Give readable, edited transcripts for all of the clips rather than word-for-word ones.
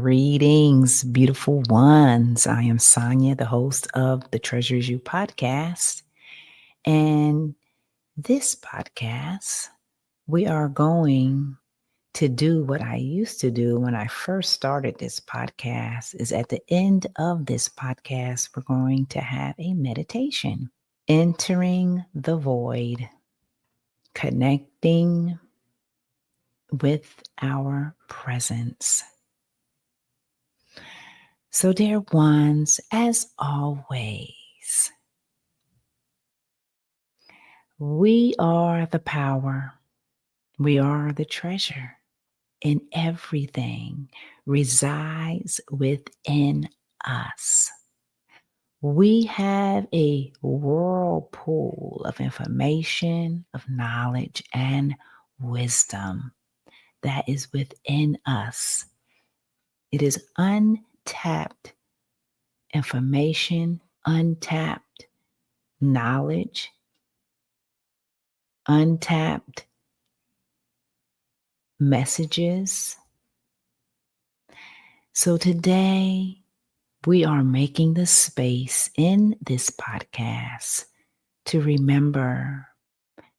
Greetings, beautiful ones. I am Sonia, the host of the Treasures You podcast. And this podcast, we are going to do what I used to do when I first started this podcast. Is at the end of this podcast, we're going to have a meditation. Entering the void, connecting with our presence. So, dear ones, as always, we are the power, we are the treasure, and everything resides within us. We have a whirlpool of information, of knowledge, and wisdom that is within us. It is untapped information, untapped knowledge, untapped messages. So today we are making the space in this podcast to remember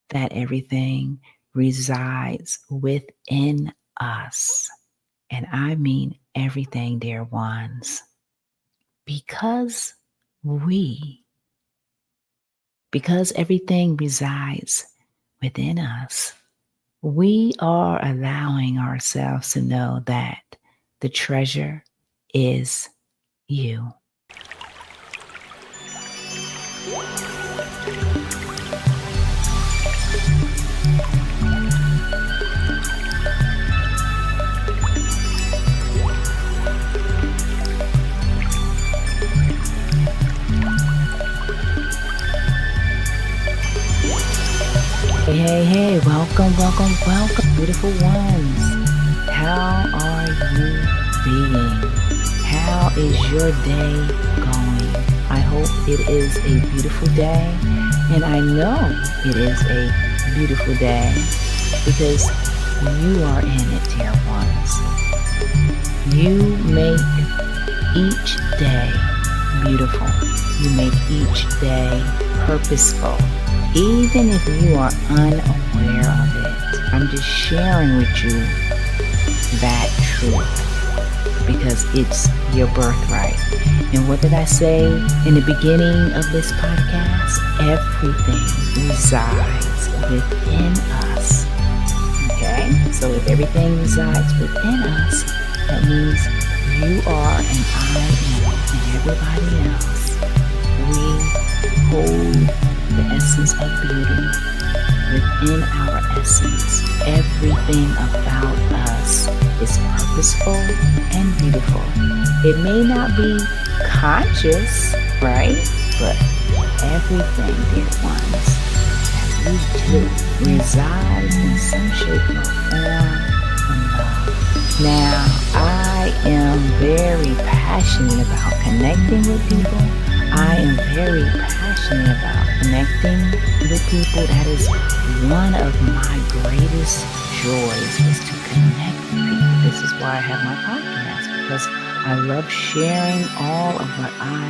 that everything resides within us. And I mean everything, dear ones. Because everything resides within us, we are allowing ourselves to know that the treasure is you. Hey, welcome, beautiful ones. How are you being? How is your day going? I hope it is a beautiful day, and I know it is a beautiful day because you are in it, dear ones. You make each day beautiful. You make each day purposeful. Even if you are unaware of it, I'm just sharing with you that truth because it's your birthright. And what did I say in the beginning of this podcast? Everything resides within us. Okay? So if everything resides within us, that means you are and I am and everybody else. We hold the essence of beauty within our essence. Everything about us is purposeful and beautiful. It may not be conscious, right? But everything, dear ones, that we do resides in some shape or form of love. Now, I am very passionate about connecting with people. I am very passionate about connecting with people. That is one of my greatest joys, is to connect with people. This is why I have my podcast, because I love sharing all of what I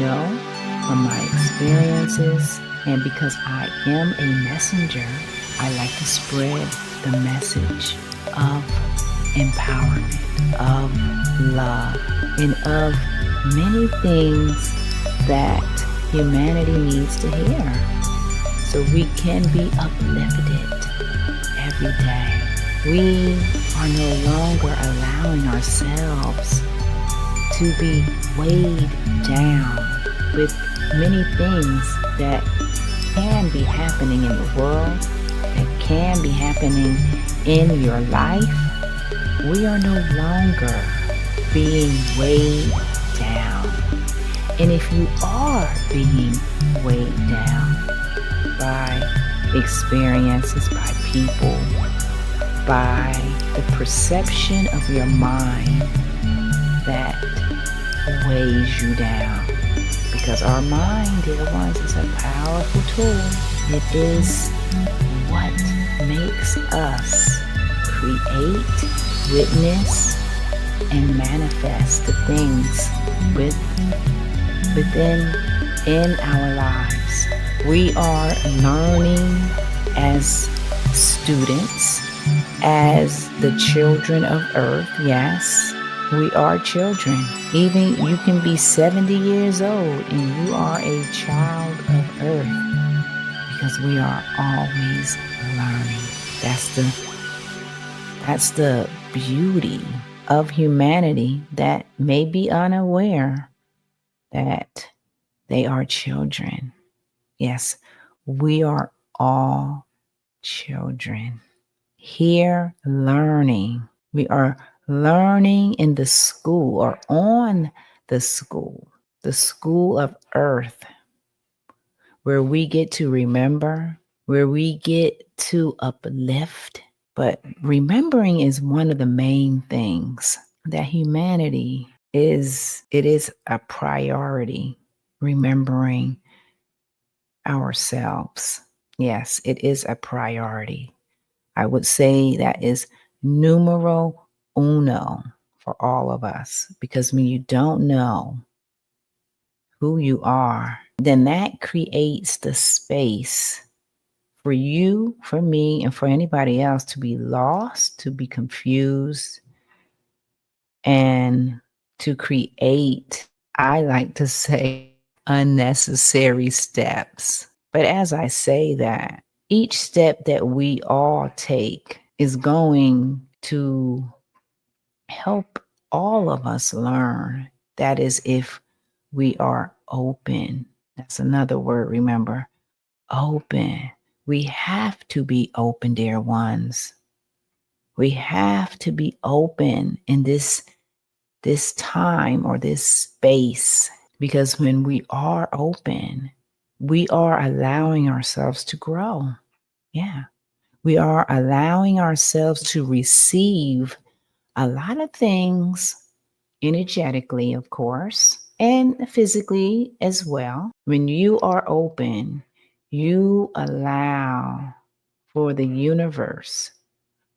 know from my experiences. And because I am a messenger, I like to spread the message of empowerment, of love, and of many things that humanity needs to hear, so we can be uplifted every day. We are no longer allowing ourselves to be weighed down with many things that can be happening in the world, that can be happening in your life. We are no longer being weighed down. And if you are being weighed down by experiences, by people, by the perception of your mind that weighs you down, because our mind, dear ones, is a powerful tool. It is what makes us create, witness, and manifest the things with within in our lives. We are learning as students, as the children of earth. Yes, we are children. Even you can be 70 years old and you are a child of earth because we are always learning. That's the beauty of humanity that may be unaware that they are children. Yes, we are all children here learning. We are learning in the school or on the school of earth, where we get to remember, where we get to uplift. But remembering is one of the main things that humanity it is a priority, remembering ourselves. Yes, it is a priority. I would say that is numero uno for all of us, because when you don't know who you are, then that creates the space for you, for me, and for anybody else to be lost, to be confused, and to create, I like to say, unnecessary steps. But as I say that, each step that we all take is going to help all of us learn. That is, if we are open. That's another word, remember, open. We have to be open, dear ones. We have to be open in this time or this space, because when we are open, we are allowing ourselves to grow. Yeah. We are allowing ourselves to receive a lot of things energetically, of course, and physically as well. When you are open, you allow for the universe,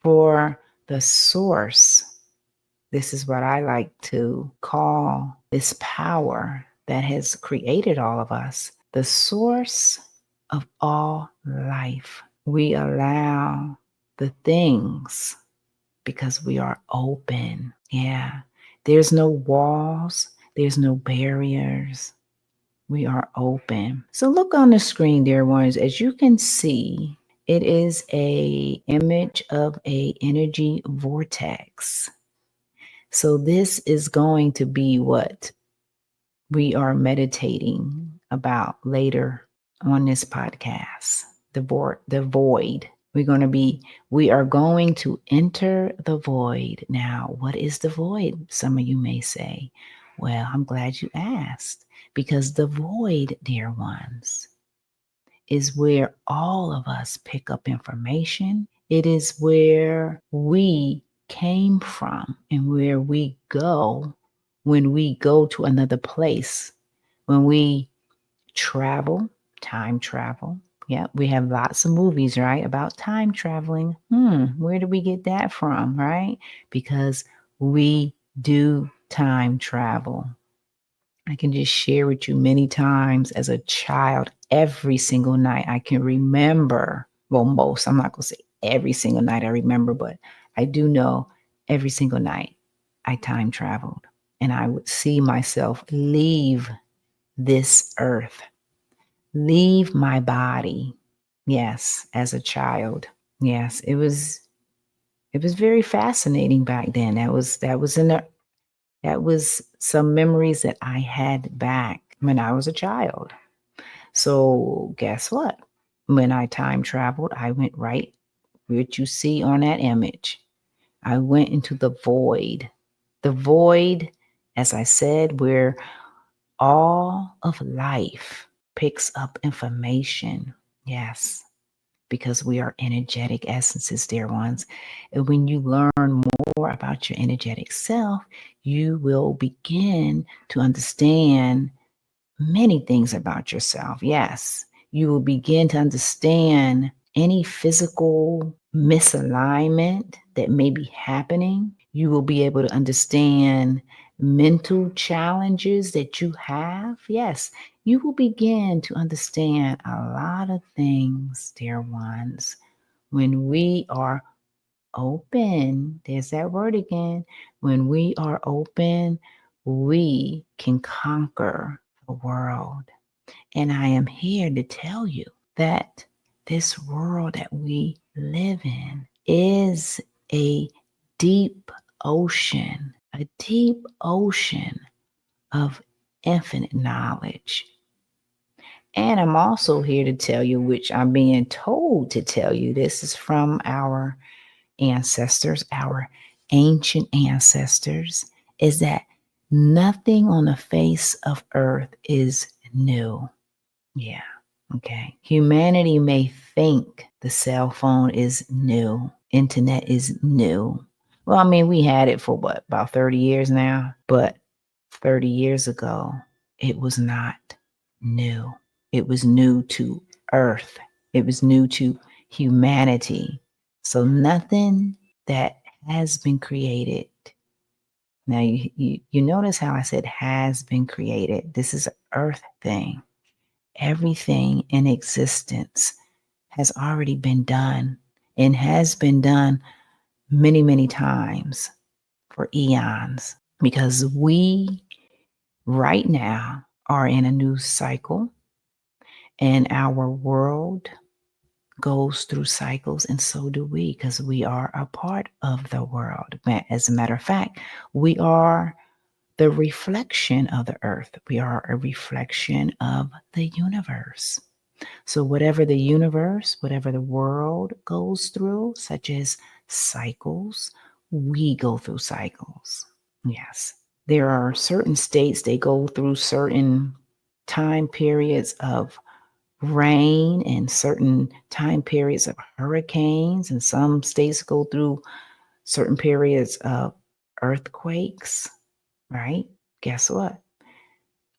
for the source. This is what I like to call this power that has created all of us, the source of all life. We allow the things because we are open. Yeah. There's no walls, there's no barriers. We are open. So look on the screen, dear ones. As you can see, it is a image of a energy vortex. So this is going to be what we are meditating about later on this podcast. The void. We are going to enter the void. Now, what is the void? Some of you may say. Well, I'm glad you asked, because the void, dear ones, is where all of us pick up information. It is where we came from and where we go when we go to another place, when we travel, time travel. Yeah, we have lots of movies, right, about time traveling. Where did we get that from, right? Because we do time travel. I can just share with you many times as a child, every single night I can remember. Well, most, I'm not going to say every single night I remember, but I do know every single night I time traveled and I would see myself leave this earth, leave my body. Yes, as a child. Yes, it was very fascinating back then. That was some memories that I had back when I was a child. So guess what? When I time traveled, I went right what you see on that image. I went into the void. The void, as I said, where all of life picks up information. Yes, because we are energetic essences, dear ones. And when you learn more about your energetic self, you will begin to understand many things about yourself. Yes, you will begin to understand any physical misalignment that may be happening. You will be able to understand mental challenges that you have. Yes, you will begin to understand a lot of things, dear ones, when we are open. There's that word again. When we are open, we can conquer the world. And I am here to tell you that this world that we live in is a deep a deep ocean of infinite knowledge. And I'm also here to tell you, which I'm being told to tell you, this is from our ancestors, our ancient ancestors, is that nothing on the face of earth is new. Yeah. Okay. Humanity may think the cell phone is new, internet is new. Well, I mean, we had it for what, about 30 years now? But 30 years ago, it was not new. It was new to earth, it was new to humanity. So nothing that has been created. Now, you notice how I said has been created. This is an earth thing. Everything in existence has already been done and has been done many, many times for eons, because we right now are in a new cycle, and our world goes through cycles, and so do we, because we are a part of the world. As a matter of fact, we are the reflection of the earth. We are a reflection of the universe. So, whatever the universe, whatever the world goes through, such as cycles, we go through cycles. Yes. There are certain states, they go through certain time periods of rain and certain time periods of hurricanes, and some states go through certain periods of earthquakes, right? Guess what?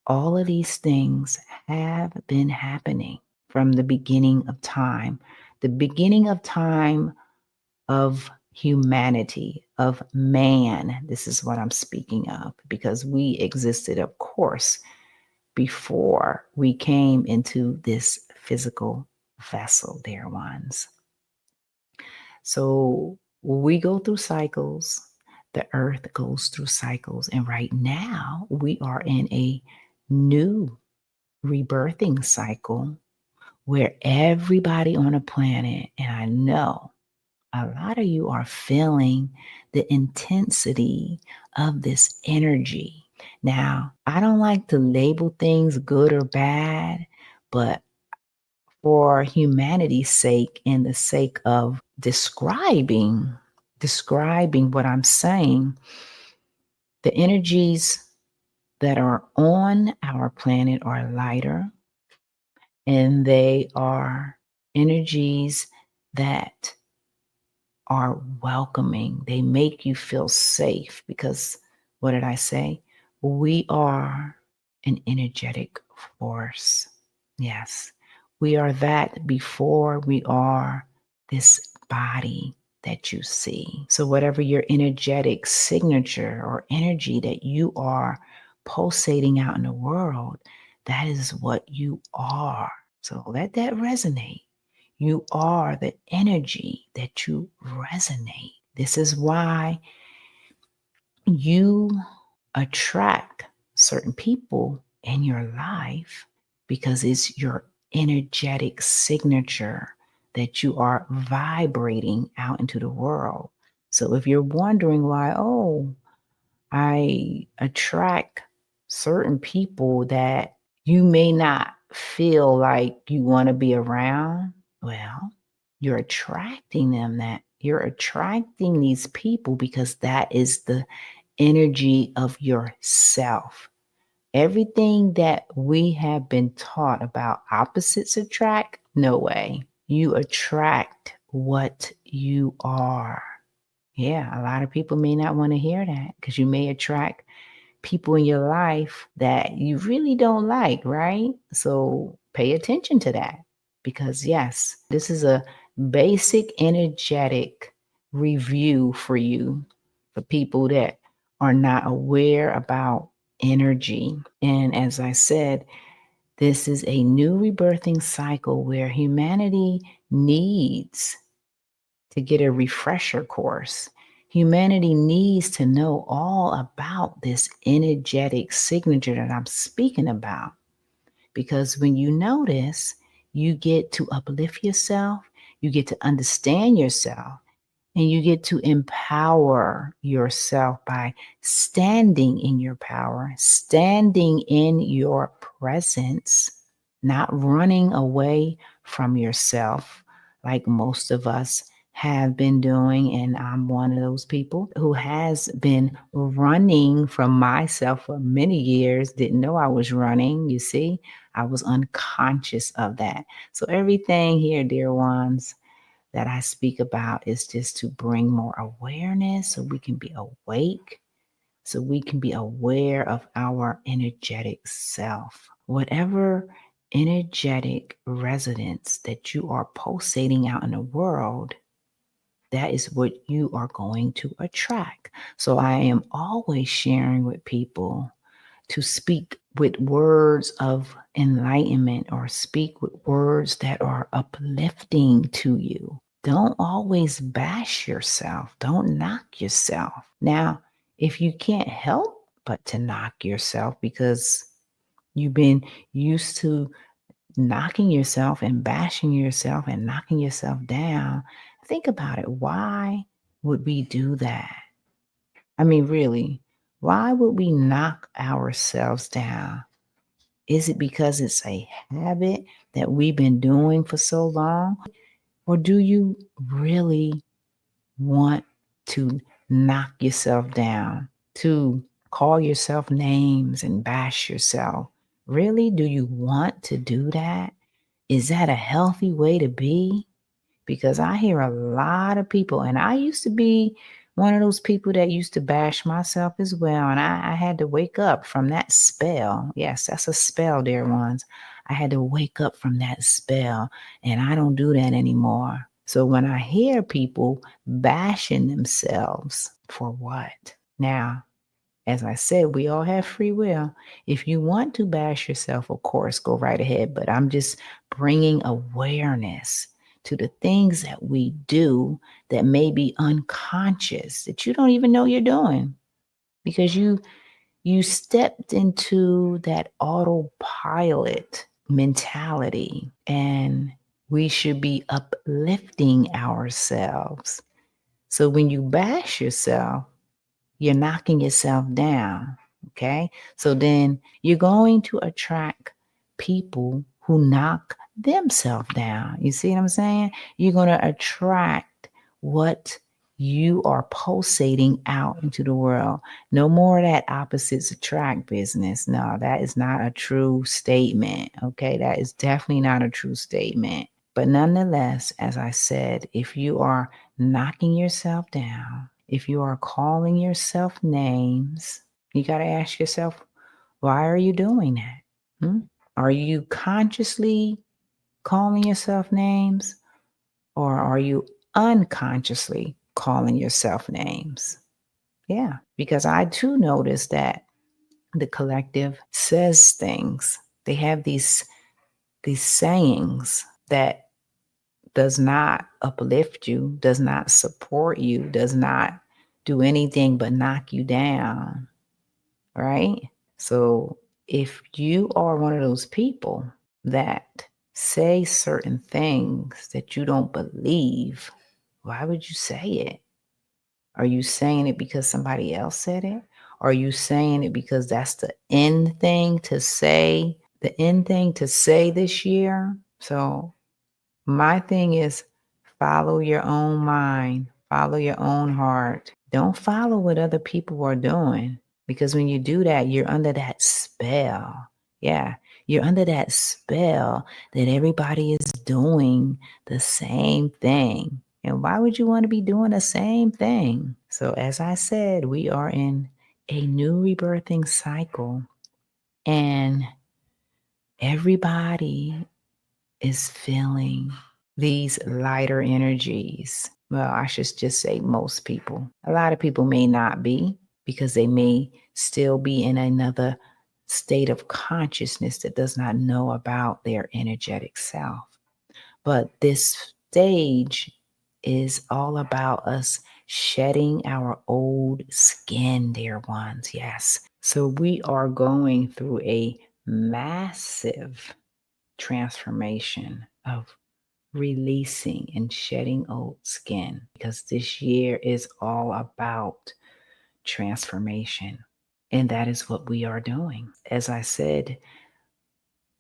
All of these things have been happening from the beginning of time. The beginning of time of humanity, of man. This is what I'm speaking of, because we existed, of course, before we came into this physical vessel, dear ones. So we go through cycles. The earth goes through cycles. And right now, we are in a new rebirthing cycle where everybody on the planet, and I know a lot of you are feeling the intensity of this energy. Now, I don't like to label things good or bad, but for humanity's sake and the sake of describing what I'm saying, the energies that are on our planet are lighter, and they are energies that are welcoming. They make you feel safe because, what did I say? We are an energetic force. Yes, we are that before we are this body that you see. So, whatever your energetic signature or energy that you are pulsating out in the world, that is what you are. So, let that resonate. You are the energy that you resonate. This is why you attract certain people in your life, because it's your energetic signature that you are vibrating out into the world. So if you're wondering why, oh, I attract certain people that you may not feel like you want to be around, well, you're attracting them, that you're attracting these people because that is the energy of yourself. Everything that we have been taught about opposites attract, no way. You attract what you are. Yeah, a lot of people may not want to hear that, because you may attract people in your life that you really don't like, right? So pay attention to that, because yes, this is a basic energetic review for you, for people that are not aware about energy. And as I said, this is a new rebirthing cycle where humanity needs to get a refresher course. Humanity needs to know all about this energetic signature that I'm speaking about. Because when you know this, you get to uplift yourself, you get to understand yourself, and you get to empower yourself by standing in your power, standing in your presence, not running away from yourself like most of us have been doing. And I'm one of those people who has been running from myself for many years, didn't know I was running. You see, I was unconscious of that. So everything here, dear ones, that I speak about is just to bring more awareness so we can be awake, so we can be aware of our energetic self. Whatever energetic resonance that you are pulsating out in the world, that is what you are going to attract. So I am always sharing with people to speak with words of enlightenment or speak with words that are uplifting to you. Don't always bash yourself. Don't knock yourself. Now, if you can't help but to knock yourself because you've been used to knocking yourself and bashing yourself and knocking yourself down, think about it. Why would we do that? I mean, really, why would we knock ourselves down? Is it because it's a habit that we've been doing for so long? Or do you really want to knock yourself down, to call yourself names and bash yourself? Really? Do you want to do that? Is that a healthy way to be? Because I hear a lot of people, and I used to be one of those people that used to bash myself as well. And I had to wake up from that spell. Yes, that's a spell, dear ones. I had to wake up from that spell, and I don't do that anymore. So when I hear people bashing themselves, for what? Now, as I said, we all have free will. If you want to bash yourself, of course, go right ahead. But I'm just bringing awareness to the things that we do that may be unconscious, that you don't even know you're doing, because you stepped into that autopilot mentality, and we should be uplifting ourselves. So when you bash yourself, you're knocking yourself down. Okay. So then you're going to attract people who knock themselves down. You see what I'm saying? You're going to attract what you are pulsating out into the world. No more of that opposites attract business. No, that is not a true statement. Okay. That is definitely not a true statement. But nonetheless, as I said, if you are knocking yourself down, if you are calling yourself names, you got to ask yourself, why are you doing that? Are you consciously calling yourself names, or are you unconsciously calling yourself names? Yeah, because I too notice that the collective says things. They have these sayings that does not uplift you, does not support you, does not do anything but knock you down, right? So if you are one of those people that say certain things that you don't believe, why would you say it? Are you saying it because somebody else said it? Are you saying it because that's the end thing to say, this year? So my thing is, follow your own mind, follow your own heart. Don't follow what other people are doing, because when you do that, you're under that spell. Yeah, you're under that spell that everybody is doing the same thing. And why would you want to be doing the same thing? So, as I said, we are in a new rebirthing cycle, and everybody is feeling these lighter energies. Well, I should just say most people. A lot of people may not be, because they may still be in another state of consciousness that does not know about their energetic self. But this stage is all about us shedding our old skin, dear ones. Yes. So we are going through a massive transformation of releasing and shedding old skin, because this year is all about transformation. And that is what we are doing. As I said,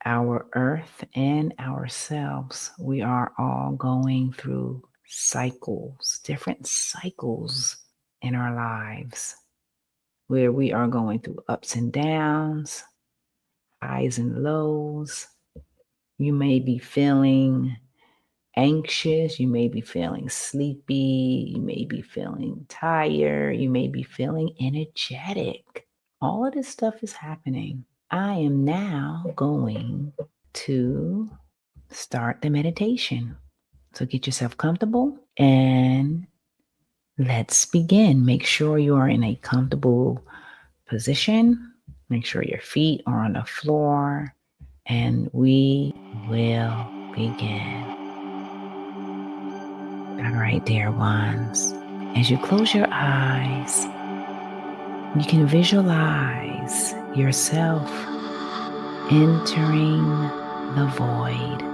our earth and ourselves, we are all going through cycles, different cycles in our lives, where we are going through ups and downs, highs and lows. You may be feeling anxious, you may be feeling sleepy, you may be feeling tired, you may be feeling energetic. All of this stuff is happening. I am now going to start the meditation. So get yourself comfortable and let's begin. Make sure you are in a comfortable position. Make sure your feet are on the floor, and we will begin. All right, dear ones, as you close your eyes, you can visualize yourself entering the void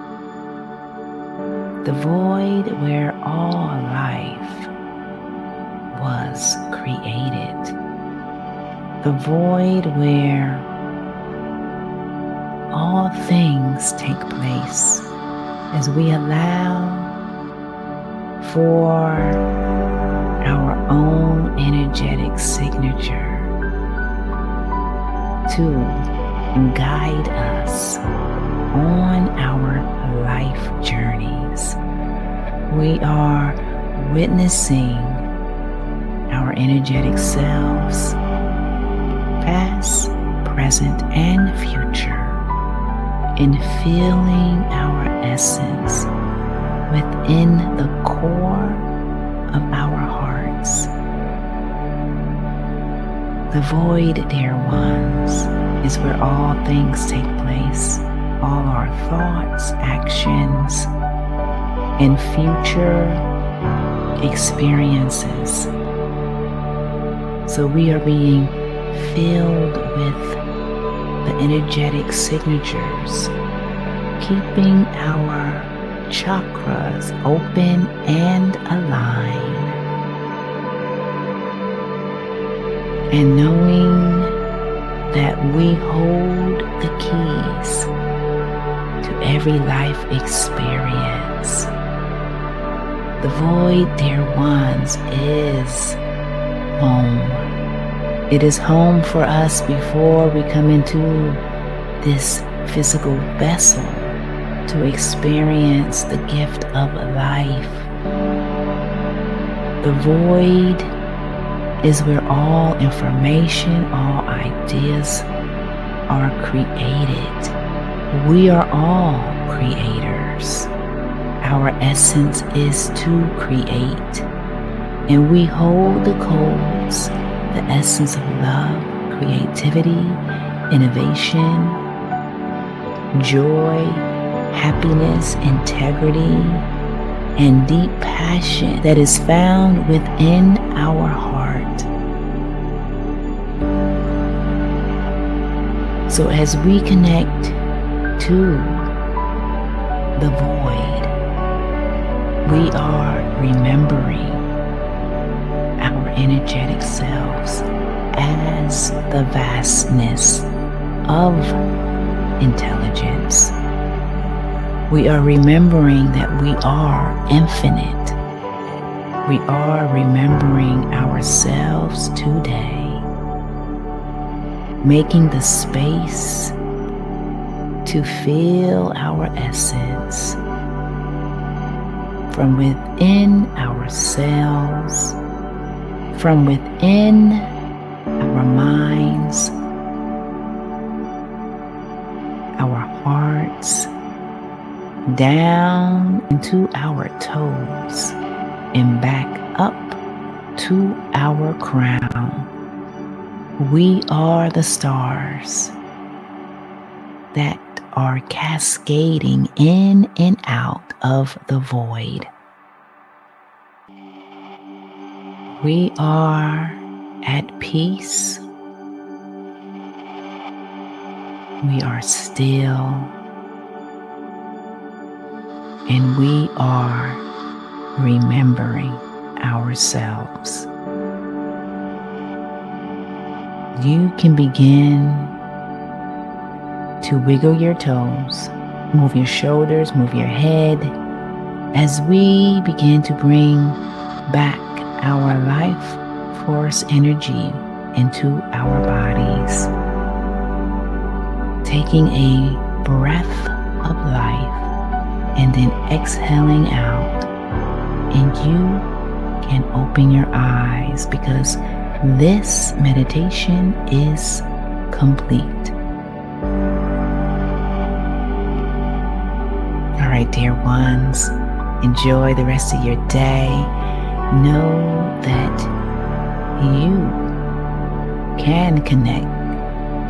where all life was created, the void where all things take place as we allow for our own energetic signature to guide us on our life journeys. We are witnessing our energetic selves, past, present, and future, and feeling our essence within the core of our hearts. The void, dear ones, is where all things take place, all our thoughts, actions, and future experiences. So we are being filled with the energetic signatures, keeping our chakras open and aligned, and knowing that we hold the keys to every life experience. The void, dear ones, is home. It is home for us before we come into this physical vessel to experience the gift of life. The void is where all information, all ideas are created. We are all creators. Our essence is to create, and we hold the codes, the essence of love, creativity, innovation, joy, happiness, integrity, and deep passion that is found within our heart. So as we connect to the void, we are remembering our energetic selves as the vastness of intelligence. We are remembering that we are infinite. We are remembering ourselves today, making the space to feel our essence from within ourselves, from within our minds, our hearts, down into our toes, and back up to our crown. We are the stars that are cascading in and out of the void. We are at peace. We are still. And we are remembering ourselves. You can begin to wiggle your toes, move your shoulders, move your head as we begin to bring back our life force energy into our bodies. Taking a breath of life and then exhaling out, and you can open your eyes because this meditation is complete. All right, dear ones, enjoy the rest of your day. Know that you can connect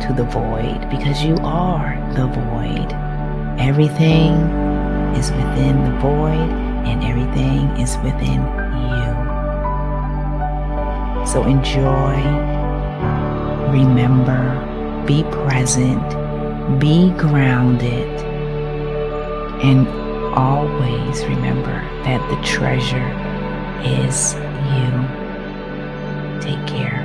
to the void because you are the void. Everything is within the void and everything is within you. So enjoy, remember, be present, be grounded, and always remember that the treasure is you. Take care.